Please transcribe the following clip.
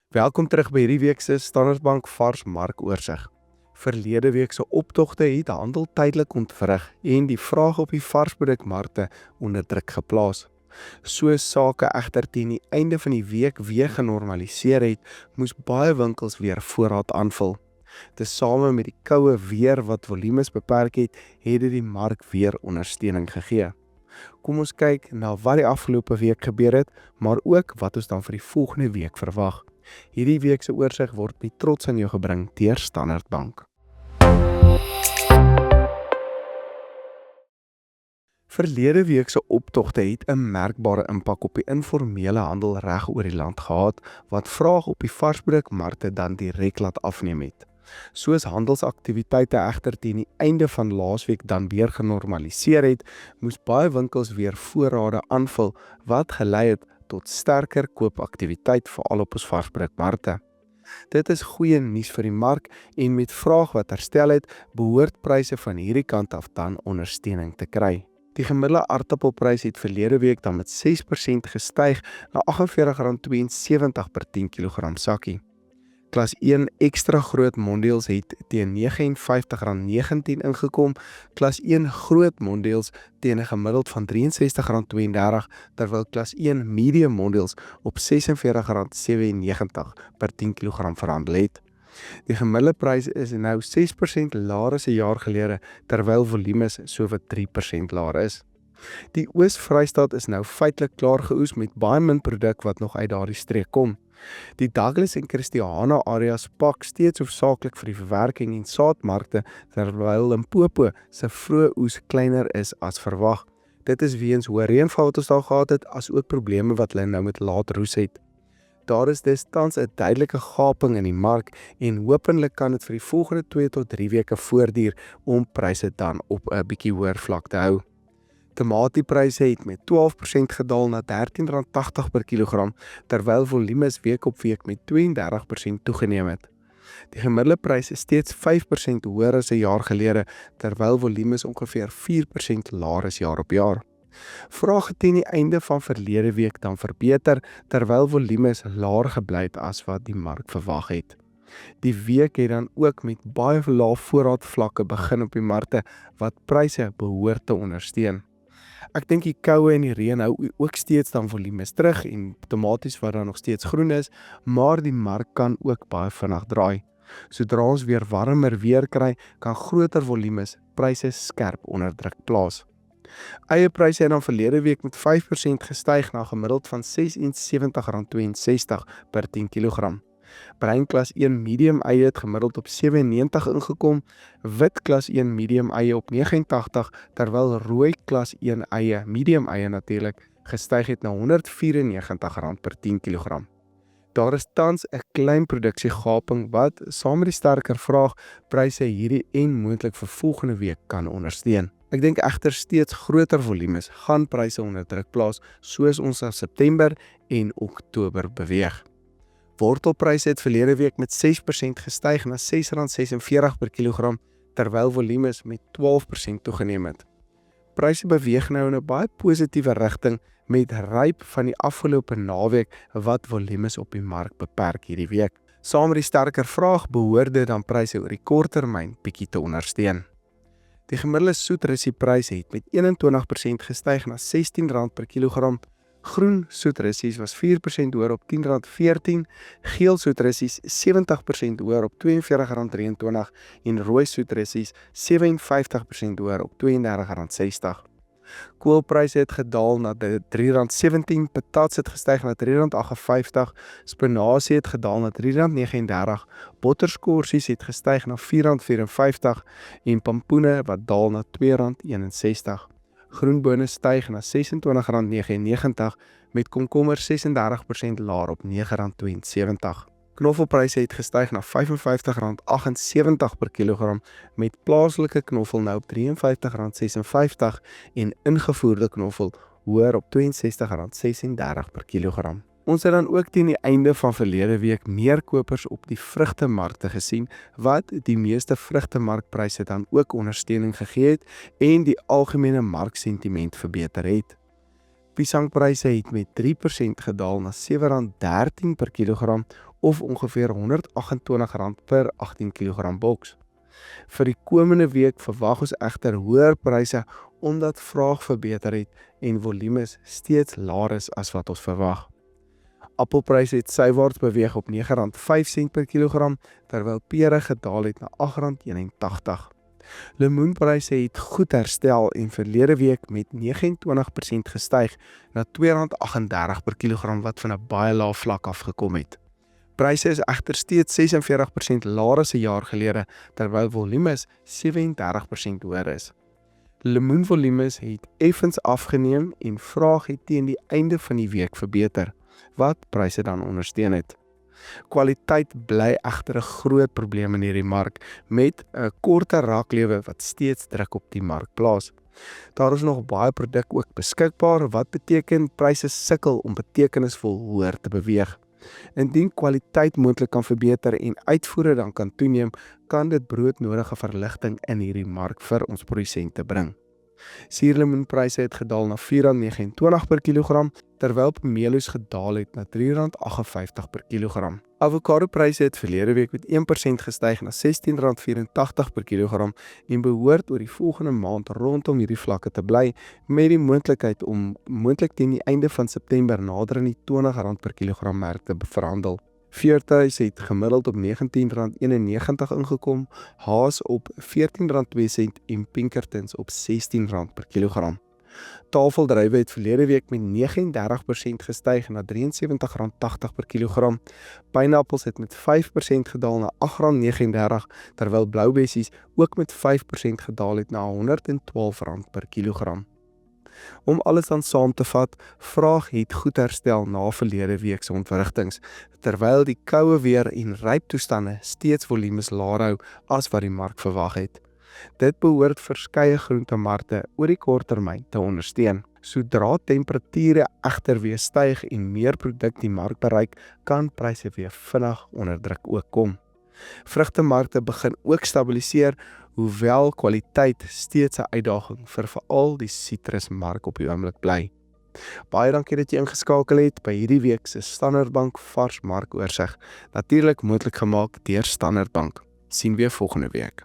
Welkom terug by hierdie week se Standard Bank Vars Markoorsig. Verlede week se optogte het handel tydelik ontwrig en die vraag op die varsprodukmarkte onder druk geplaas. Soos sake egter teen die einde van die week weer genormaliseer het, moes baie winkels weer voorraad aanvul. Tesame met die koue weer wat volumes beperk het, het dit die mark weer ondersteuning gegee. Kom ons kyk na wat die afgelope week gebeur het, maar ook wat ons dan vir die volgende week verwag. Hierdie week se oorsig word met trots aan jou gebring deur Standard Bank. Verlede week se optogte het 'n merkbare impak op die informele handel reg oor die land gehad, wat vraag op die varsprodukmarkte dan direk laat afneem het. Soos handelsaktiwiteite egter teen die einde van laasweek dan weer genormaliseer het, moes baie winkels weer voorrade aanvul, wat gelei het tot sterker koopaktiwiteit veral op ons varsprodukmarkte. Dit is goeie nuus vir die mark en met vraag wat herstel het, behoort pryse van hierdie kant af dan ondersteuning te kry. Die gemiddelde aardappelprys het verlede week dan met 6% gestyg na R48,72 per 10 kg sakkie. Klas 1 ekstra groot mondeels het teen R59,19 ingekom, klas 1 groot mondeels teen 'n gemiddeld van R63,32, terwyl klas 1 medium mondeels op R46,97 per 10 kg verhandel het. Die gemiddelde prys is nou 6% laer as 'n jaar gelede, terwyl volumes sowat 3% laer is. Die Oos-Vrystaat is nou feitelik klaar geoes met baie min produk wat nog uit daardie streek kom. Die Douglas en Christiana areas pak steeds hoofsaaklik vir die verwerking en saadmarkte, terwyl Limpopo se vroeë oes kleiner is as verwag. Dit is weens hoë reënval wat ons daar gehad het, as ook probleme wat hulle nou met laat roes het. Daar is dus tans 'n duidelike gaping in die mark en hopelik kan dit vir die volgende 2 tot 3 weke voortduur om pryse dan op 'n bietjie hoër vlak te hou. Tomatiepryse het met 12% gedaal na R13,80 per kilogram, terwyl volumes week op week met 32% toegeneem het. Die gemiddelde prys is steeds 5% hoër as 'n jaar gelede, terwyl volumes ongeveer 4% laer is jaar op jaar. Vraag het teen die einde van verlede week dan verbeter, terwyl volumes laer gebly het as wat die mark verwag het. Die week het dan ook met baie lae voorraadvlakke begin op die markte, wat pryse behoort te ondersteun. Ek dink die koue en die reën hou ook steeds dan volumes terug en tomaties wat dan nog steeds groen is, maar die mark kan ook baie vinnig draai. Sodra ons weer warmer weer kry, kan groter volumes pryse skerp onder druk plaas. Eiepryse het dan verlede week met 5% gestyg na gemiddeld van R76,62 per 10 kg. Bruin klas 1 medium eie het gemiddeld op 97 ingekom, wit klas 1 medium eie op 89, terwyl rooi klas 1 eie, medium eie natuurlik, gestyg het na R194 per 10 kg. Daar is tans 'n klein produksiegaping wat, saam met die sterker vraag, pryse hierdie en moontlik vir volgende week kan ondersteun. Ek dink egter steeds groter volumes gaan pryse onder druk plaas, soos ons in September en Oktober beweeg. Wortelpryse het verlede week met 6% gestyg na R6,46 per kilogram, terwyl volumes met 12% toegeneem het. Pryse beweeg nou in 'n baie positiewe rigting met ryp van die afgelope naweek wat volumes op die mark beperk hierdie week. Saam met die sterker vraag behoort dit dan pryse oor die korttermyn bietjie te ondersteun. Die gemiddelde soetrussiepryse het met 21% gestyg na R16 per kilogram. Groen soetrussies was 4% hoër op R10,14, geel soetrussies 70% hoër op R42,23 en rooi soetrussies 57% hoër op R32,60. Koolpryse het gedaal na R3,17, patats het gestyg na R3,58, spinasie het gedaal na R3,39, botterskorsies het gestyg na R4,54 en pampoene wat daal na R2,61. Groenbone styg na R26,99 met komkommer 36% laer op R9,72. Knoffelpryse het gestyg na R55,78 per kilogram met plaaslike knoffel nou op R53,56 en ingevoerde knoffel hoër op R62,36 per kilogram. Ons het dan ook teen die einde van verlede week meer kopers op die vrugtemarkte gesien, wat die meeste vrugtemarkpryse dan ook ondersteuning gegee het en die algemene marksentiment verbeter het. Piesangpryse het met 3% gedaal na R7,13 per kilogram of ongeveer R128 per 18 kg boks. Vir die komende week verwag ons egter hoër pryse omdat vraag verbeter het en volumes steeds laer is as wat ons verwag. Appelpryse het sywaarts beweeg op R9.05 per kilogram, terwyl pere gedaal het na R8.81. Lemoenpryse het goed herstel en verlede week met 29% gestyg na R2.38 per kilogram wat van 'n baie lae vlak afgekom het. Pryse is egter steeds 46% laer as 'n jaar gelede, terwyl volumes 37% hoër is. Lemoenvolumes het effens afgeneem en vraag het teen die einde van die week verbeter, wat pryse dan ondersteun het. Kwaliteit bly egter 'n groot probleem in hierdie mark, met 'n korter raklewe wat steeds druk op die mark plaas. Daar is nog baie produk ook beskikbaar, wat beteken pryse sukkel om betekenisvol hoër te beweeg. Indien kwaliteit moontlik kan verbeter en uitvoere dan kan toeneem, kan dit broodnodige verligting in hierdie mark vir ons produsente bring. Suurlemoenpryse het gedaal na R4.29 per kilogram, terwyl pomelo's gedaal het na R3.58 per kilogram. Avokadopryse het verlede week met 1% gestyg na R16.84 per kilogram en behoort oor die volgende maand rondom hierdie vlakke te bly, met die moontlikheid om moontlik teen die einde van September nader aan die R20 per kilogram merk te verhandel. Veertuis het gemiddeld op R19.91 ingekom, Haas op R14.02 en Pinkertons op R16 per kilogram. Tafeldruiwe het verlede week met 39% gestyg na R73.80 per kilogram. Pineappels het met 5% gedaal na R8.39, terwyl bloubessies ook met 5% gedaal het na R112 per kilogram. Om alles dan saam te vat, vraag het goed herstel na verlede week se ontwrigtings, terwyl die koue weer en ryptoestande steeds volumes laer hou as wat die mark verwag het. Dit behoort verskeie groentemarkte oor die kort termyn te ondersteun. Sodra temperature egter weer styg en meer produk die mark bereik, kan pryse weer vinnig onder druk ook kom. Vrugtemarkte begin ook stabiliseer, hoewel kwaliteit steeds 'n uitdaging vir veral die sitrusmark op die oomblik bly. Baie dankie dat jy ingeskakel het by hierdie week se Standard Bank Vars Markoorsig, natuurlik moontlik gemaak deur Standard Bank. Sien weer volgende week.